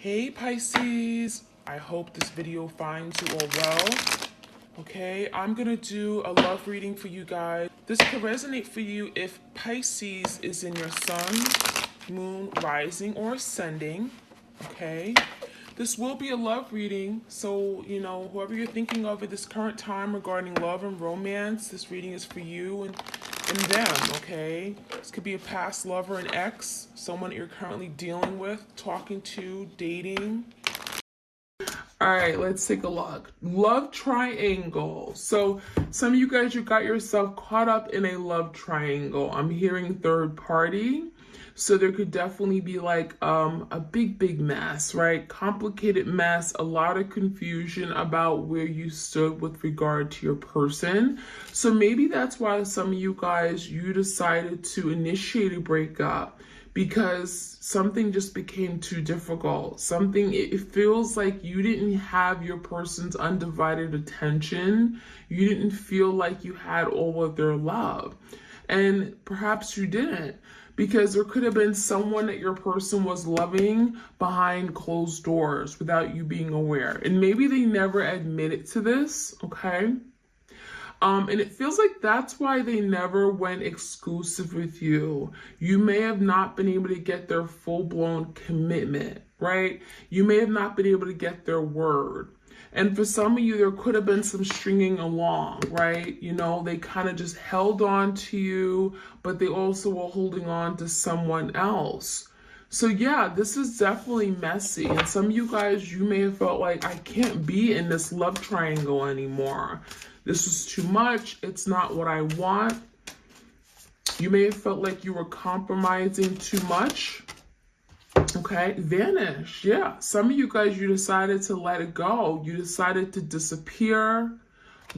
Hey Pisces, I hope this video finds you all well. Okay, I'm gonna do a love reading for you guys. This could resonate for you if Pisces is in your sun, moon, rising, or ascending. Okay, this will be a love reading, so whoever you're thinking of at this current time regarding love and romance, this reading is for you and them. Okay, this could be a past lover, an ex, someone you're currently dealing with, talking to, dating. All right, let's take a look. Love triangle. So some of you guys, you got yourself caught up in a love triangle. I'm hearing third party. So there could definitely be like a big mess, right? Complicated mess, a lot of confusion about where you stood with regard to your person. So maybe that's why some of you guys, you decided to initiate a breakup because something just became too difficult. It feels like you didn't have your person's undivided attention. You didn't feel like you had all of their love. And perhaps you didn't, because there could have been someone that your person was loving behind closed doors without you being aware. And maybe they never admitted to this, okay? And it feels like that's why they never went exclusive with you. You may have not been able to get their full-blown commitment, right? You may have not been able to get their word. And for some of you, there could have been some stringing along, right? They kind of just held on to you, but they also were holding on to someone else. So yeah, this is definitely messy. And some of you guys, you may have felt like, I can't be in this love triangle anymore. This is too much. It's not what I want. You may have felt like you were compromising too much. Okay, vanish. Yeah, some of you guys, you decided to let it go. You decided to disappear,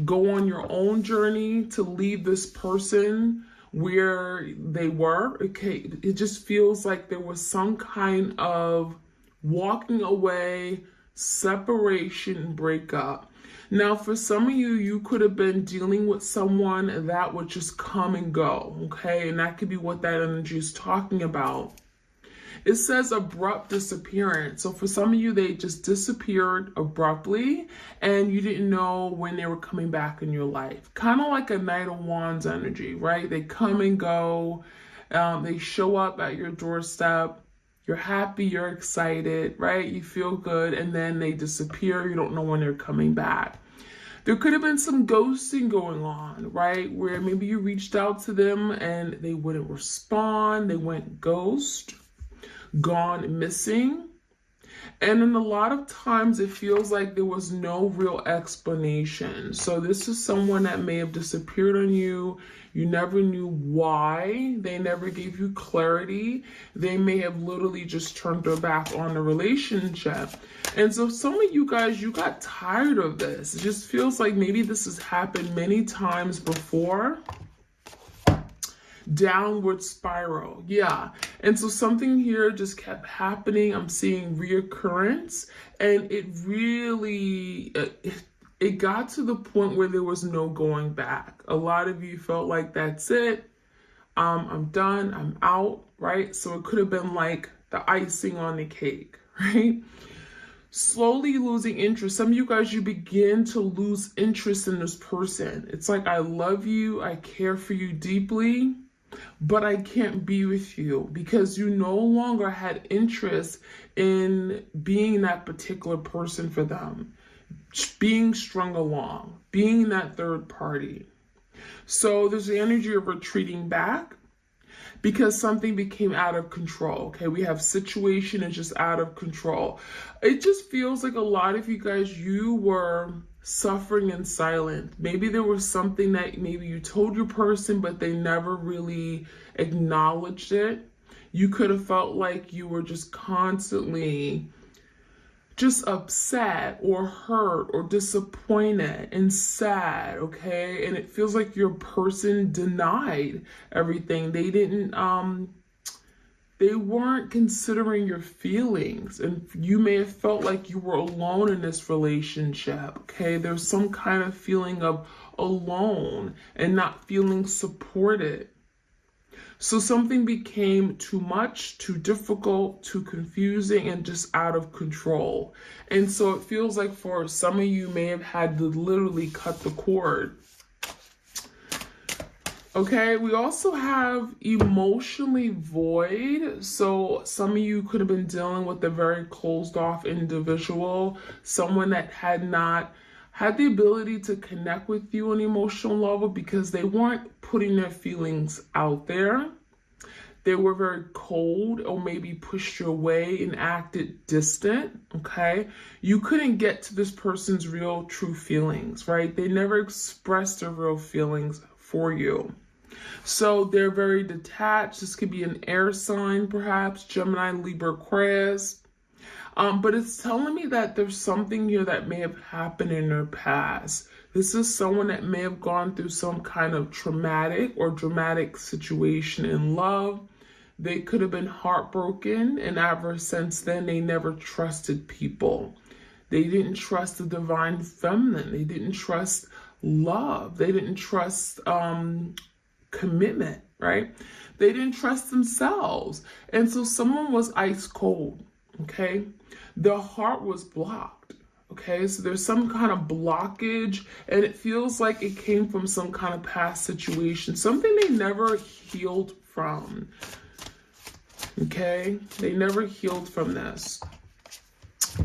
go on your own journey, to leave this person where they were. Okay, it just feels like there was some kind of walking away, separation, breakup. Now, for some of you, you could have been dealing with someone that would just come and go, okay? And that could be what that energy is talking about. It says abrupt disappearance. So for some of you, they just disappeared abruptly and you didn't know when they were coming back in your life. Kind of like a Knight of Wands energy, right? They come and go. They show up at your doorstep. You're happy, you're excited, right? You feel good, and then they disappear. You don't know when they're coming back. There could have been some ghosting going on, right? Where maybe you reached out to them and they wouldn't respond. They went ghost, gone missing. And then a lot of times it feels like there was no real explanation. So this is someone that may have disappeared on you. You never knew why. They never gave you clarity. They may have literally just turned their back on the relationship. And so some of you guys, you got tired of this. It just feels like maybe this has happened many times before. Downward spiral. Yeah. And so something here just kept happening. I'm seeing reoccurrence, and it really, it got to the point where there was no going back. A lot of you felt like that's it. I'm done. I'm out. Right. So it could have been like the icing on the cake. Right. Slowly losing interest. Some of you guys, you begin to lose interest in this person. It's like, I love you. I care for you deeply, but I can't be with you, because you no longer had interest in being that particular person for them, being strung along, being that third party. So there's the energy of retreating back because something became out of control. Okay, we have situation is just out of control. It just feels like a lot of you guys, you were suffering in silence. Maybe there was something that maybe you told your person, but they never really acknowledged it. You could have felt like you were just constantly just upset or hurt or disappointed and sad, okay? And it feels like your person denied everything. They weren't considering your feelings, and you may have felt like you were alone in this relationship, okay? There's some kind of feeling of alone and not feeling supported. So something became too much, too difficult, too confusing, and just out of control. And so it feels like for some of you may have had to literally cut the cord. Okay, we also have emotionally void. So some of you could have been dealing with a very closed off individual, someone that had not had the ability to connect with you on an emotional level because they weren't putting their feelings out there. They were very cold or maybe pushed you away and acted distant, okay? You couldn't get to this person's real true feelings, right? They never expressed their real feelings for you. So they're very detached. This could be an air sign, perhaps, Gemini, Libra, Aquarius. But it's telling me that there's something here that may have happened in their past. This is someone that may have gone through some kind of traumatic or dramatic situation in love. They could have been heartbroken, and ever since then, they never trusted people. They didn't trust the divine feminine. They didn't trust love. They didn't trust commitment, right? They didn't trust themselves. And so someone was ice cold, okay? Their heart was blocked, okay? So there's some kind of blockage, and it feels like it came from some kind of past situation, something they never healed from, okay? They never healed from this.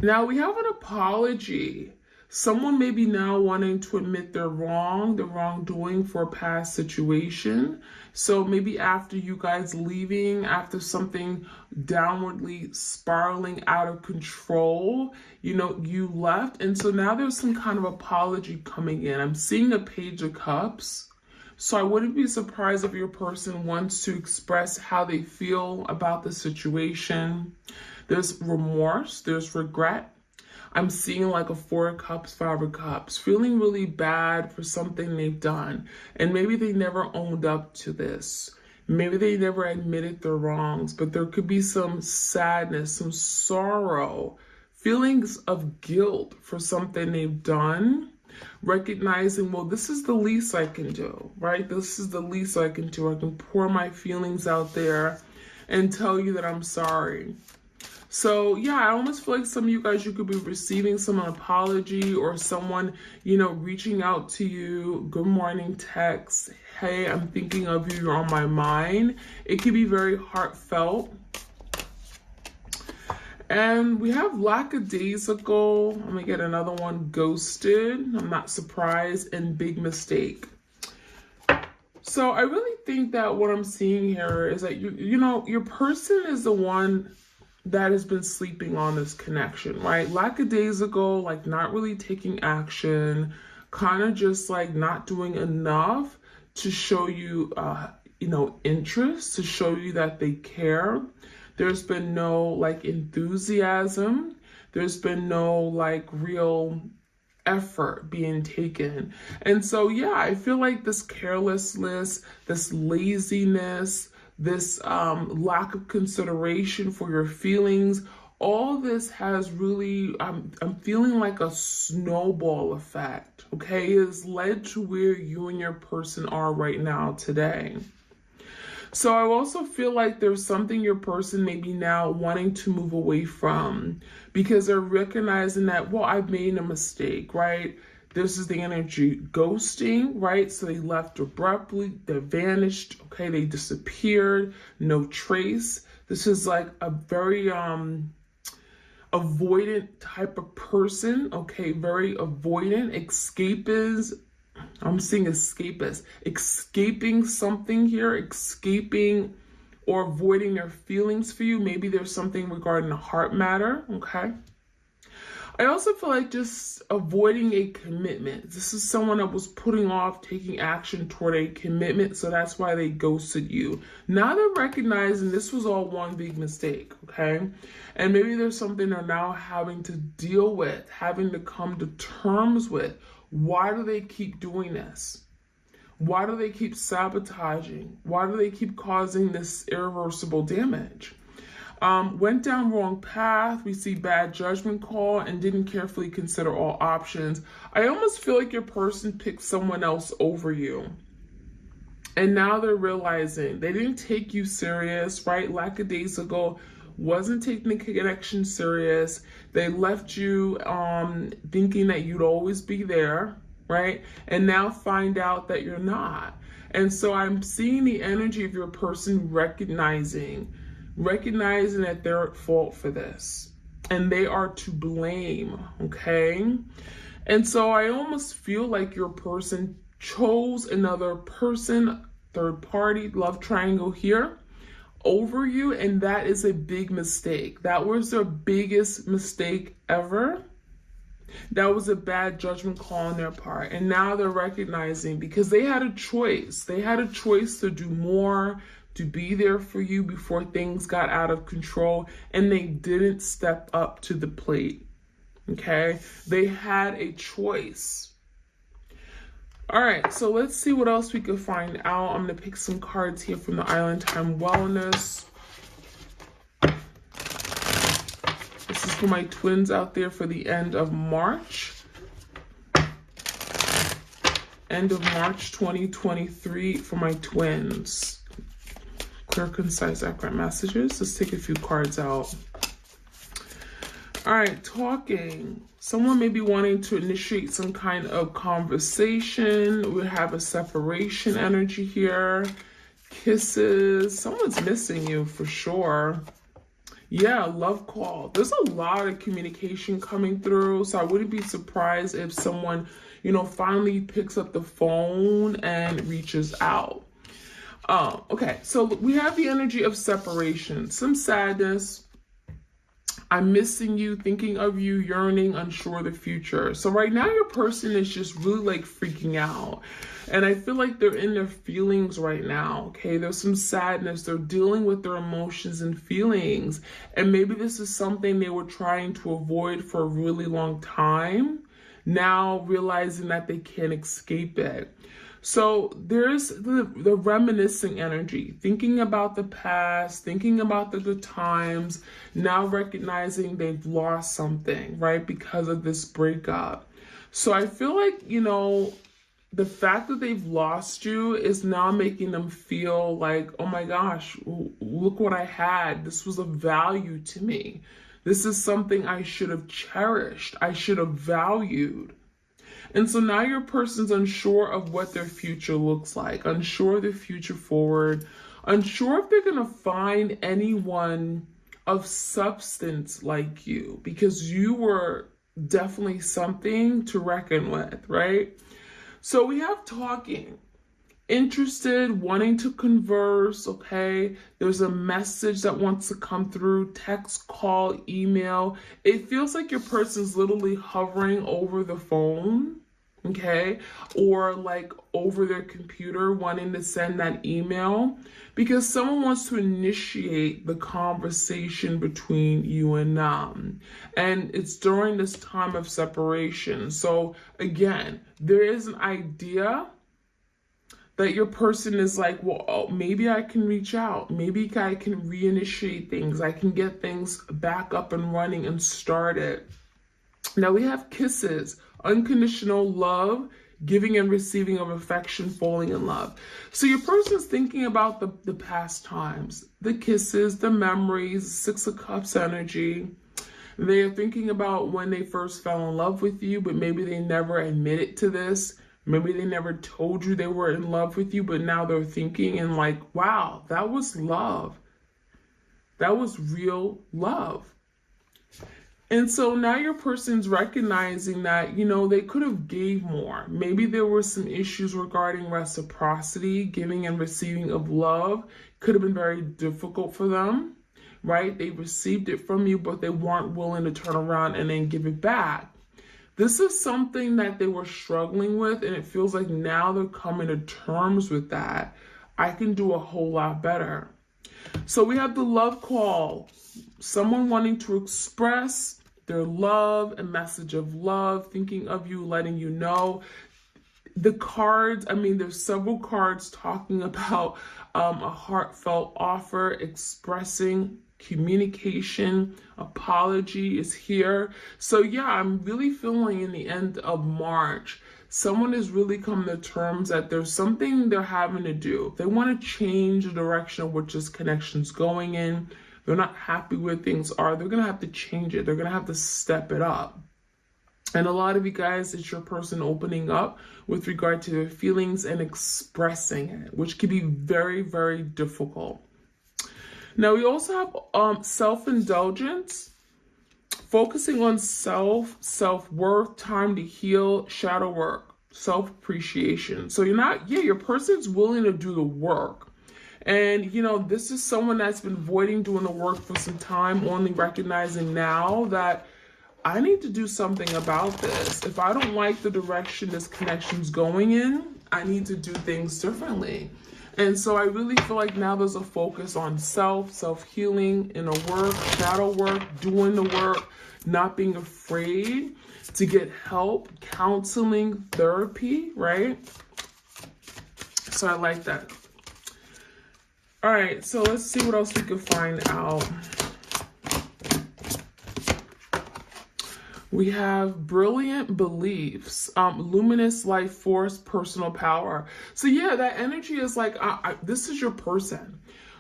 Now we have an apology. Someone may be now wanting to admit their wrongdoing for a past situation. So maybe after you guys leaving, after something downwardly spiraling out of control, you left. And so now there's some kind of apology coming in. I'm seeing a Page of Cups. So I wouldn't be surprised if your person wants to express how they feel about the situation. There's remorse, there's regret. I'm seeing like a 4 of Cups, 5 of Cups, feeling really bad for something they've done. And maybe they never owned up to this. Maybe they never admitted their wrongs, but there could be some sadness, some sorrow, feelings of guilt for something they've done. Recognizing, well, this is the least I can do, right? This is the least I can do. I can pour my feelings out there and tell you that I'm sorry. So yeah, I almost feel like some of you guys, you could be receiving some apology or someone, reaching out to you, good morning text, hey, I'm thinking of you, you're on my mind. It could be very heartfelt. And we have lackadaisical, I'm gonna get another one, ghosted, I'm not surprised, and big mistake. So I really think that what I'm seeing here is that, your person is the one that has been sleeping on this connection, right? Lackadaisical, like not really taking action, kind of just like not doing enough to show you, interest, to show you that they care. There's been no like enthusiasm. There's been no like real effort being taken. And so, yeah, I feel like this carelessness, this laziness, this lack of consideration for your feelings, all this has really, I'm feeling like a snowball effect, okay? It has led to where you and your person are right now today. So I also feel like there's something your person may be now wanting to move away from because they're recognizing that, well, I've made a mistake, right? This is the energy ghosting, right? So they left abruptly, they vanished, okay? They disappeared, no trace. This is like a very avoidant type of person, okay? Very avoidant, escapist. I'm seeing escapist, escaping something here, escaping or avoiding their feelings for you. Maybe there's something regarding a heart matter, okay? I also feel like just avoiding a commitment. This is someone that was putting off taking action toward a commitment, so that's why they ghosted you. Now they're recognizing this was all one big mistake, okay? And maybe there's something they're now having to deal with, having to come to terms with. Why do they keep doing this? Why do they keep sabotaging? Why do they keep causing this irreversible damage? Went down wrong path, we see bad judgment call, and didn't carefully consider all options. I almost feel like your person picked someone else over you. And now they're realizing they didn't take you serious, right? Lackadaisical, wasn't taking the connection serious. They left you thinking that you'd always be there, right? And now find out that you're not. And so I'm seeing the energy of your person recognizing that they're at fault for this. And they are to blame, okay? And so I almost feel like your person chose another person, third party, love triangle here, over you, and that is a big mistake. That was their biggest mistake ever. That was a bad judgment call on their part. And now they're recognizing, because they had a choice. They had a choice to do more, to be there for you before things got out of control, and they didn't step up to the plate. Okay? They had a choice. All right, so let's see what else we could find out. I'm going to pick some cards here from the Island Time Wellness. This is for my twins out there for the end of March. End of March 2023 for my twins. Clear, concise, accurate messages. Let's take a few cards out. All right, talking. Someone may be wanting to initiate some kind of conversation. We have a separation energy here. Kisses. Someone's missing you for sure. Yeah, love call. There's a lot of communication coming through. So I wouldn't be surprised if someone, finally picks up the phone and reaches out. Okay, so we have the energy of separation. Some sadness. I'm missing you, thinking of you, yearning, unsure of the future. So right now your person is just really freaking out. And I feel like they're in their feelings right now, okay? There's some sadness. They're dealing with their emotions and feelings. And maybe this is something they were trying to avoid for a really long time, now realizing that they can't escape it. So there's the reminiscing energy, thinking about the past, thinking about the good times, now recognizing they've lost something, right, because of this breakup. So I feel like, the fact that they've lost you is now making them feel like, oh my gosh, look what I had. This was of value to me. This is something I should have cherished. I should have valued. And so now your person's unsure of what their future looks like, unsure of the future forward, unsure if they're going to find anyone of substance like you, because you were definitely something to reckon with, right? So we have talking, interested, wanting to converse, okay? There's a message that wants to come through, text, call, email. It feels like your person's literally hovering over the phone, okay? Or over their computer wanting to send that email because someone wants to initiate the conversation between you and them. And it's during this time of separation. So again, there is an idea that your person is like, well, maybe I can reach out. Maybe I can reinitiate things. I can get things back up and running and started. Now we have kisses, unconditional love, giving and receiving of affection, falling in love. So your person's thinking about the past times, the kisses, the memories, Six of Cups energy. They're thinking about when they first fell in love with you, but maybe they never admitted to this. Maybe they never told you they were in love with you, but now they're thinking and wow, that was love. That was real love. And so now your person's recognizing that, they could have gave more. Maybe there were some issues regarding reciprocity, giving and receiving of love. Could have been very difficult for them, right? They received it from you, but they weren't willing to turn around and then give it back. This is something that they were struggling with, and it feels like now they're coming to terms with that. I can do a whole lot better. So we have the love call. Someone wanting to express their love, a message of love, thinking of you, letting you know. The cards, there's several cards talking about a heartfelt offer, expressing communication, apology is here. So yeah, I'm really feeling in the end of March, someone is really coming to terms that there's something they're having to do. If they want to change the direction of which this connection's going in, they're not happy where things are, they're going to have to change it. They're going to have to step it up. And a lot of you guys, it's your person opening up with regard to their feelings and expressing it, which can be very, very difficult. Now, we also have self-indulgence, focusing on self-worth, time to heal, shadow work, self-appreciation. So your person's willing to do the work. And, this is someone that's been avoiding doing the work for some time, only recognizing now that I need to do something about this. If I don't like the direction this connection's going in, I need to do things differently. And so I really feel like now there's a focus on self-healing, inner work, shadow work, doing the work, not being afraid to get help, counseling, therapy, right? So I like that. All right, so let's see what else we can find out. We have brilliant beliefs, luminous life force, personal power. So yeah, that energy is like, this is your person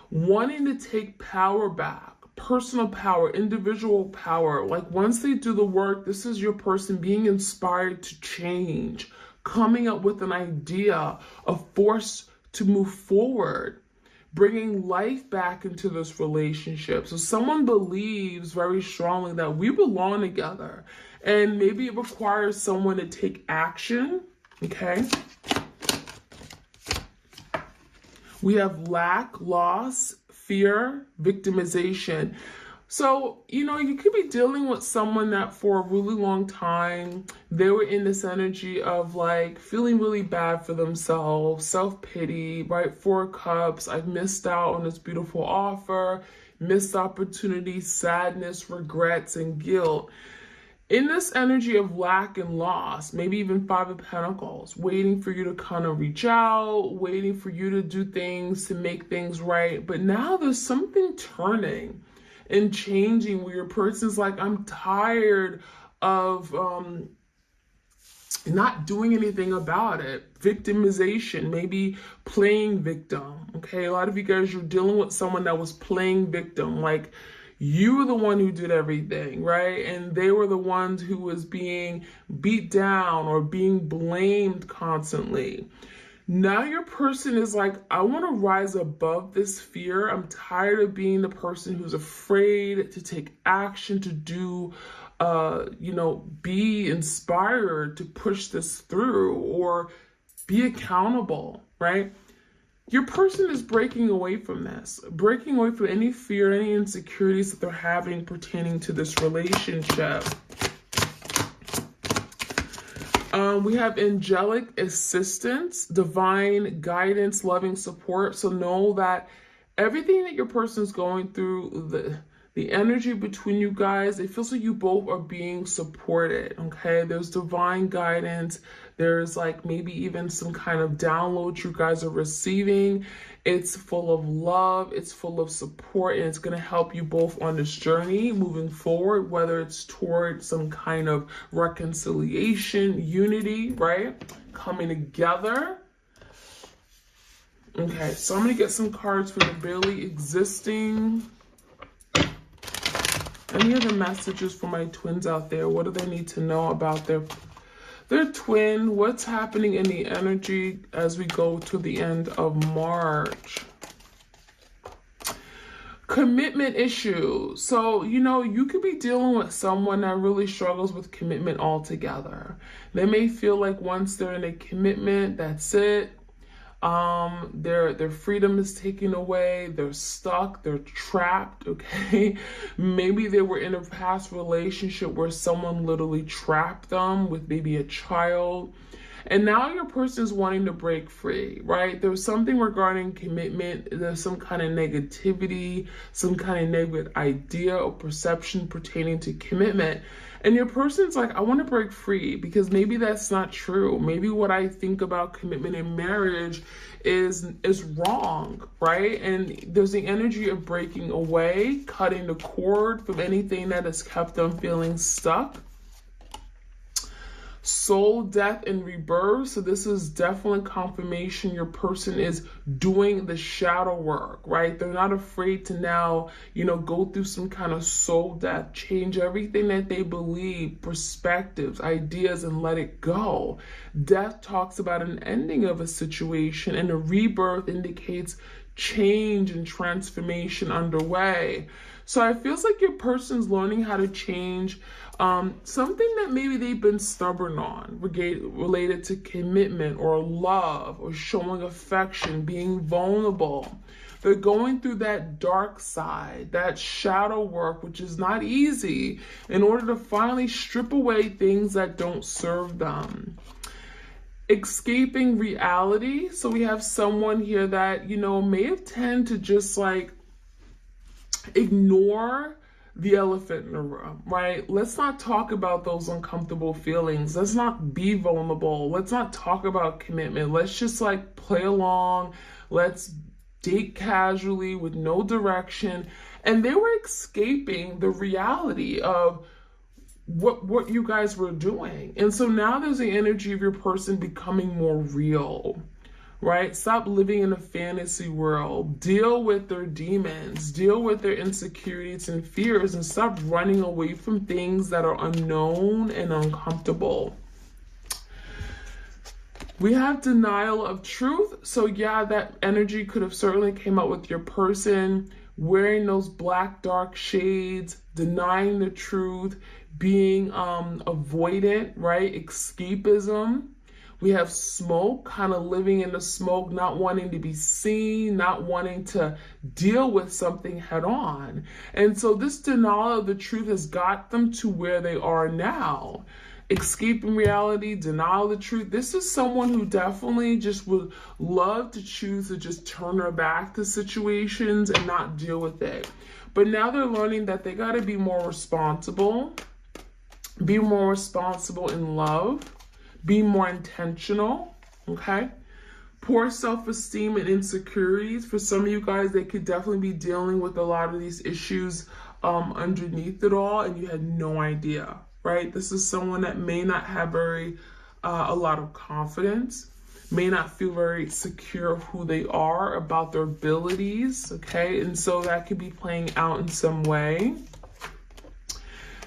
wanting to take power back, personal power, individual power. Like once they do the work, this is your person being inspired to change, coming up with an idea, a force to move forward, bringing life back into this relationship. So someone believes very strongly that we belong together, and maybe it requires someone to take action, okay? We have lack, loss, fear, victimization. So, you could be dealing with someone that for a really long time, they were in this energy of like feeling really bad for themselves, self-pity, right? 4 cups, I've missed out on this beautiful offer, missed opportunity, sadness, regrets, and guilt. In this energy of lack and loss, maybe even 5 of Pentacles, waiting for you to kind of reach out, waiting for you to do things to make things right. But now there's something turning and changing where your person's like, I'm tired of not doing anything about it. Victimization, maybe playing victim. Okay, a lot of you guys, you're dealing with someone that was playing victim. Like you were the one who did everything, right? And they were the ones who was being beat down or being blamed constantly. Now your person is like, I want to rise above this fear. I'm tired of being the person who's afraid to take action, to do, be inspired to push this through or be accountable, right? Your person is breaking away from this, breaking away from any fear, any insecurities that they're having pertaining to this relationship. We have angelic assistance, divine guidance, loving support. So know that everything that your person's going through, the energy between you guys, it feels like you both are being supported, okay? There's divine guidance. There's like maybe even some kind of download you guys are receiving. It's full of love. It's full of support, and it's going to help you both on this journey moving forward, whether it's toward some kind of reconciliation, unity, right? Coming together. Okay, so I'm going to get some cards for the barely existing. Any other messages for my twins out there? What do they need to know about their twin? What's happening in the energy as we go to the end of March? Commitment issues. So, you could be dealing with someone that really struggles with commitment altogether. They may feel like once they're in a commitment, that's it. Their freedom is taken away, they're stuck, they're trapped, okay? Maybe they were in a past relationship where someone literally trapped them with maybe a child, And now your person is wanting to break free, right? There's something regarding commitment. There's some kind of negativity, some kind of negative idea or perception pertaining to commitment. And your person's like, I want to break free because maybe that's not true. Maybe what I think about commitment in marriage is wrong, right? And there's the energy of breaking away, cutting the cord from anything that has kept them feeling stuck. Soul, death, and rebirth. So this is definitely confirmation your person is doing the shadow work, right? They're not afraid to now, go through some kind of soul death, change everything that they believe, perspectives, ideas, and let it go. Death talks about an ending of a situation, and a rebirth indicates change and transformation underway. So it feels like your person's learning how to change something that maybe they've been stubborn on, related to commitment or love or showing affection, being vulnerable. They're going through that dark side, that shadow work, which is not easy, in order to finally strip away things that don't serve them. Escaping reality. So we have someone here that, may have tended to just ignore the elephant in the room, right? Let's not talk about those uncomfortable feelings. Let's not be vulnerable. Let's not talk about commitment. Let's just play along. Let's date casually with no direction. And they were escaping the reality of what you guys were doing. And so now there's the energy of your person becoming more real, right? Stop living in a fantasy world. Deal with their demons. Deal with their insecurities and fears, and stop running away from things that are unknown and uncomfortable. We have denial of truth. So yeah, that energy could have certainly came out with your person wearing those black dark shades, denying the truth, being avoidant, right? Escapism. We have smoke, kind of living in the smoke, not wanting to be seen, not wanting to deal with something head on. And so this denial of the truth has got them to where they are now. Escaping reality, denial of the truth. This is someone who definitely just would love to choose to just turn their back to situations and not deal with it. But now they're learning that they got to be more responsible in love, be more intentional, okay? Poor self-esteem and insecurities. For some of you guys, they could definitely be dealing with a lot of these issues underneath it all, and you had no idea, right? This is someone that may not have a lot of confidence, may not feel very secure of who they are, about their abilities, okay? And so that could be playing out in some way.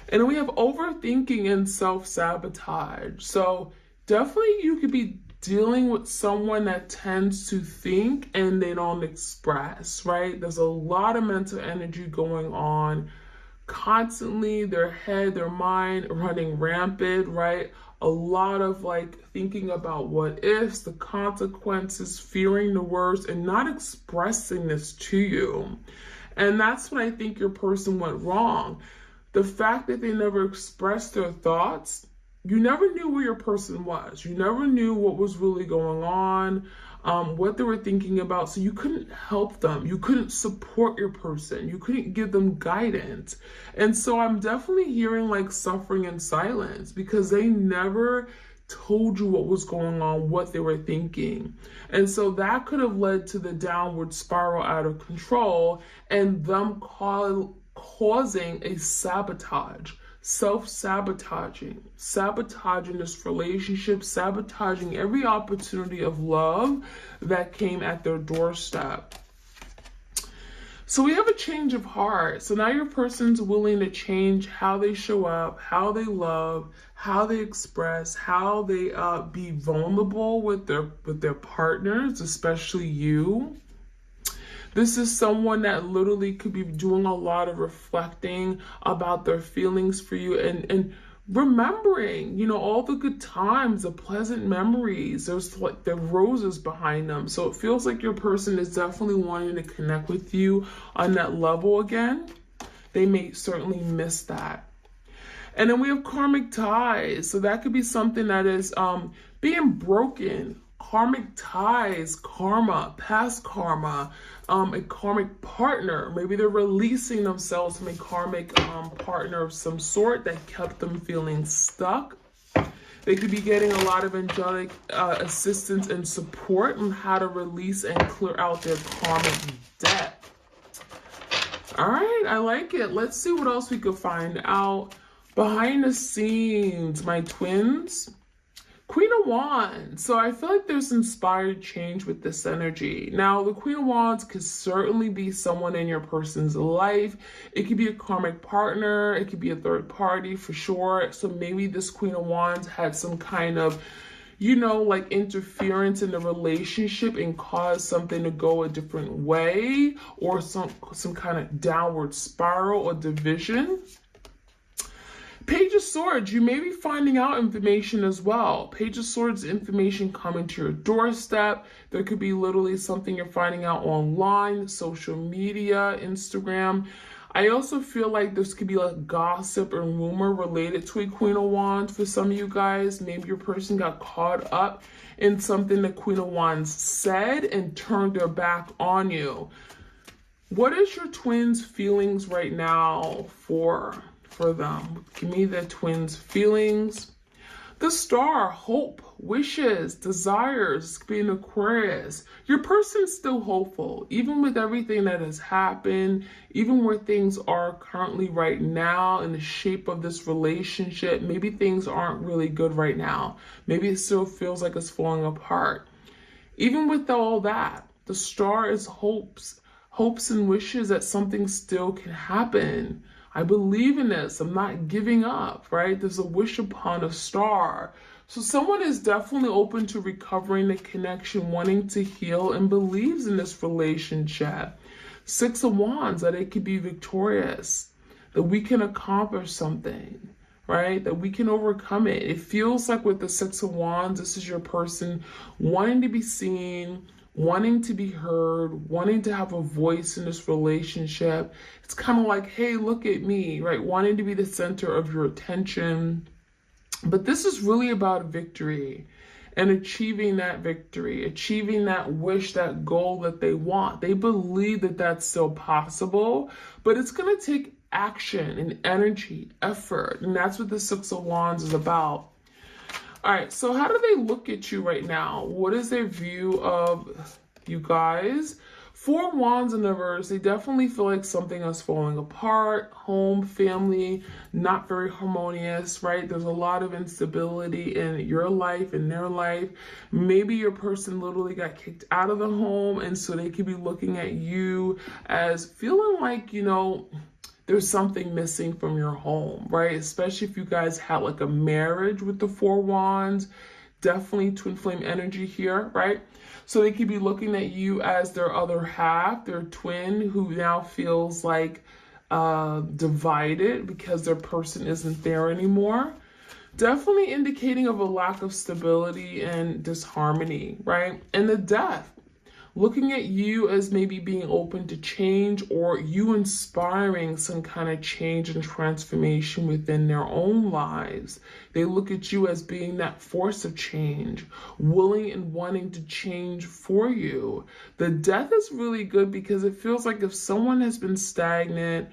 And then we have overthinking and self-sabotage. So definitely you could be dealing with someone that tends to think and they don't express, right? There's a lot of mental energy going on constantly, their head, their mind running rampant, right? A lot of thinking about what ifs, the consequences, fearing the worst, and not expressing this to you. And that's when I think your person went wrong. The fact that they never expressed their thoughts, you never knew where your person was. You never knew what was really going on, what they were thinking about. So you couldn't help them. You couldn't support your person. You couldn't give them guidance. And so I'm definitely hearing suffering in silence, because they never told you what was going on, what they were thinking. And so that could have led to the downward spiral out of control and them causing a sabotage. Self-sabotaging this relationship, sabotaging every opportunity of love that came at their doorstep. So we have a change of heart. So now your person's willing to change how they show up, how they love, how they express, how they be vulnerable with their partners, especially you. This is someone that literally could be doing a lot of reflecting about their feelings for you and remembering, all the good times, the pleasant memories. There's the roses behind them. So it feels like your person is definitely wanting to connect with you on that level again. They may certainly miss that. And then we have karmic ties. So that could be something that is being broken. Karmic ties, karma, past karma, a karmic partner. Maybe they're releasing themselves from a karmic partner of some sort that kept them feeling stuck. They could be getting a lot of angelic assistance and support on how to release and clear out their karmic debt. All right, I like it. Let's see what else we could find out. Behind the scenes, my twins. Queen of Wands. So I feel like there's inspired change with this energy. Now, the Queen of Wands could certainly be someone in your person's life. It could be a karmic partner. It could be a third party for sure. So maybe this Queen of Wands had some kind of, you know, like interference in the relationship and caused something to go a different way, or some kind of downward spiral or division. Page of Swords, you may be finding out information as well. Page of Swords, information coming to your doorstep. There could be literally something you're finding out online, social media, Instagram. I also feel like this could be like gossip or rumor related to a Queen of Wands for some of you guys. Maybe your person got caught up in something the Queen of Wands said and turned their back on you. What is your twins' feelings right now for them? Give me the twins' feelings. The Star, hope, wishes, desires, being Aquarius. Your person's still hopeful, even with everything that has happened, even where things are currently right now in the shape of this relationship. Maybe things aren't really good right now. Maybe it still feels like it's falling apart. Even with all that, the Star is hopes and wishes that something still can happen. I believe in this. I'm not giving up, right? There's a wish upon a star. So someone is definitely open to recovering the connection, wanting to heal, and believes in this relationship. Six of Wands, that it could be victorious, that we can accomplish something, right? That we can overcome it. It feels like with the Six of Wands, this is your person wanting to be seen, wanting to be heard, wanting to have a voice in this relationship. It's kind of like, hey, look at me, right? Wanting to be the center of your attention. But this is really about victory and achieving that victory, achieving that wish, that goal that they want. They believe that that's still possible, but it's going to take action and energy, effort. And that's what the Six of Wands is about. All right, so how do they look at you right now? What is their view of you guys? Four Wands in the reverse, they definitely feel like something is falling apart. Home, family, not very harmonious, right? There's a lot of instability in your life, in their life. Maybe your person literally got kicked out of the home, and so they could be looking at you as feeling like, you know, there's something missing from your home, right? Especially if you guys had like a marriage with the Four Wands. Definitely twin flame energy here, right? So they could be looking at you as their other half, their twin, who now feels like divided because their person isn't there anymore. Definitely indicating of a lack of stability and disharmony, right? And the Death. Looking at you as maybe being open to change, or you inspiring some kind of change and transformation within their own lives. They look at you as being that force of change, willing and wanting to change for you. The Death is really good because it feels like if someone has been stagnant,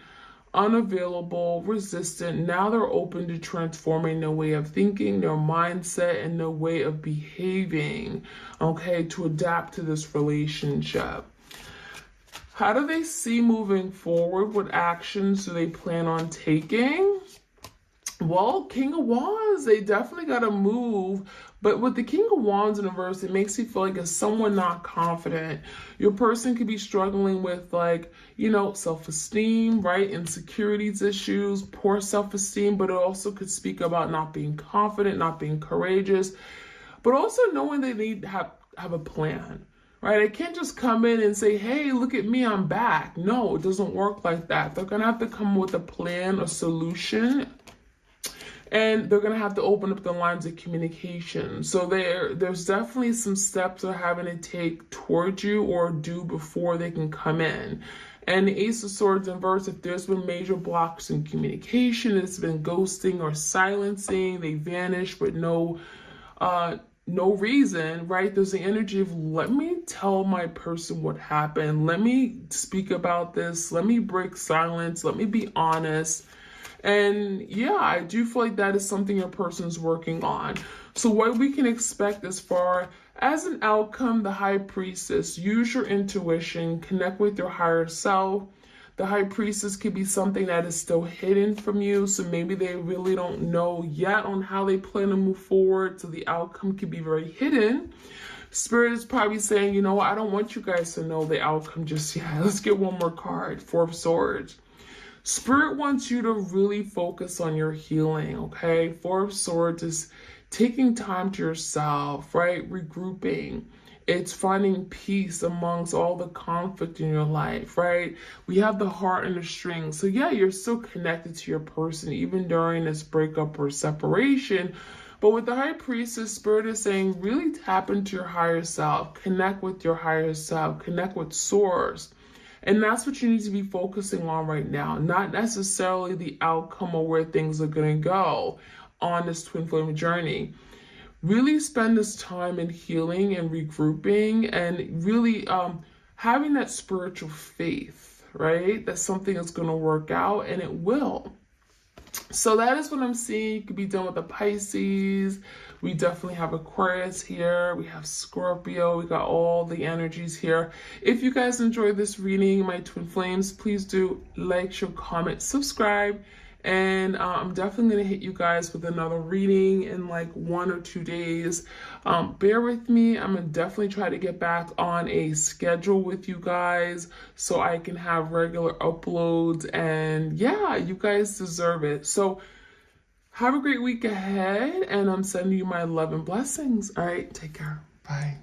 unavailable, resistant, now they're open to transforming their way of thinking, their mindset, and their way of behaving, okay, to adapt to this relationship. How do they see moving forward? What actions do they plan on taking? Well, King of Wands, they definitely got to move. But with the King of Wands in reverse, it makes you feel like it's someone not confident. Your person could be struggling with, like, you know, self-esteem, right? Insecurities issues, poor self-esteem, but it also could speak about not being confident, not being courageous, but also knowing they need to have a plan. Right? I can't just come in and say, hey, look at me, I'm back. No, it doesn't work like that. They're going to have to come with a plan, a solution, and they're going to have to open up the lines of communication. So there's definitely some steps they're having to take towards you or do before they can come in. And the Ace of Swords in reverse, if there's been major blocks in communication, it's been ghosting or silencing, they vanish with no reason, right? There's the energy of, let me tell my person what happened. Let me speak about this. Let me break silence. Let me be honest. And yeah, I do feel like that is something your person's working on. So what we can expect as far as an outcome, the High Priestess, use your intuition, connect with your higher self. The High Priestess could be something that is still hidden from you. So maybe they really don't know yet on how they plan to move forward. So the outcome could be very hidden. Spirit is probably saying, you know what, I don't want you guys to know the outcome just yet. Let's get one more card, Four of Swords. Spirit wants you to really focus on your healing, okay? Four of Swords is taking time to yourself, right? Regrouping. It's finding peace amongst all the conflict in your life, right? We have the heart and the string. So yeah, you're still connected to your person, even during this breakup or separation. But with the High Priestess, Spirit is saying, really tap into your higher self, connect with your higher self, connect with Source. And that's what you need to be focusing on right now, not necessarily the outcome or where things are going to go on this twin flame journey. Really spend this time in healing and regrouping and really having that spiritual faith, right? That something is going to work out, and it will. So that is what I'm seeing. You could be done with the Pisces. We definitely have Aquarius here. We have Scorpio. We got all the energies here. If you guys enjoyed this reading, my twin flames, please do like, share, comment, subscribe. And I'm definitely going to hit you guys with another reading in like 1 or 2 days. Bear with me. I'm going to definitely try to get back on a schedule with you guys so I can have regular uploads. And yeah, you guys deserve it. So have a great week ahead. And I'm sending you my love and blessings. All right, take care. Bye.